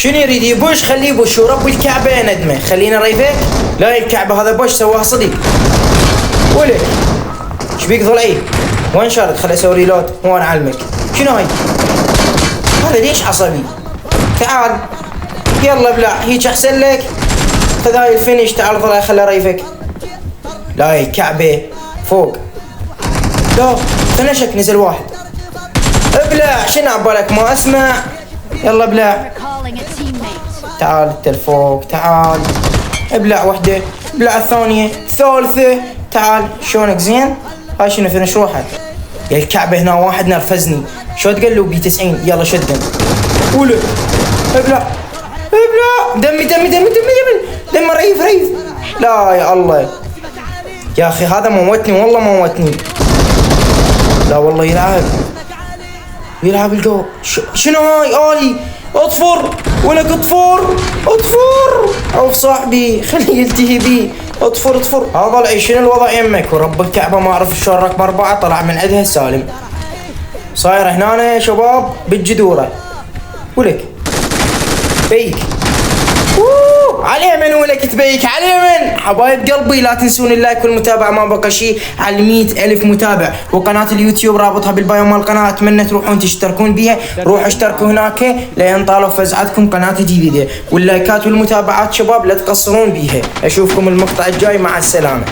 شنو يريد يبوش؟ خليه يبوش ورب الكعبة ندمه. خلينا ريفك. لا الكعبة هذا بوش سواها صديق. ولك ايش بيك ضلعي؟ وين شارد؟ خلي اسوي ريلود وانا اعلمك. شنو هاي؟ هذا ليش عصبي؟ تعال يلا ابلع هيك احسن لك. خذ هاي الفينش. تعال ضلع خلي ريفك. لا هي الكعبة فوق. لا فنشك نزل واحد. ابلع شنو عبالك ما اسمع؟ يلا ابلع. تعال انت الفوق. تعال ابلع وحده. ابلع الثانية الثالثة. تعال شلونك زين؟ هاي شنو فينش روحك؟ يا الكعبة هنا واحد نرفزني. شو تقول بي 90. يلا شدن. قول ابلع ابلع. دمي ريف. لا يا الله يا اخي هذا موتني والله موتني. لا والله يلعب الجو. شنو هاي آلي؟ اطفر ولك اطفر. عوف صاحبي خليه يلتهي بي. اطفر. هذا العيش شنو الوضع يمك؟ ورب الكعبة ما اعرف شلون رقم 4 طلع من عندها سالم. صاير هنا يا شباب بالجدورة. ولك بيك. على اليمن ولك تبيك على اليمن. حبايب قلبي لا تنسون اللايك والمتابعة ما بقى شيء على 100,000 متابع. وقناة اليوتيوب رابطها بالبايو مال القناة. اتمنى تروحون تشتركون بيها. روحوا اشتركوا هناك لين طالوا فزعتكم قناة جديدة. واللايكات والمتابعات شباب لا تقصرون بيها. اشوفكم المقطع الجاي. مع السلامة.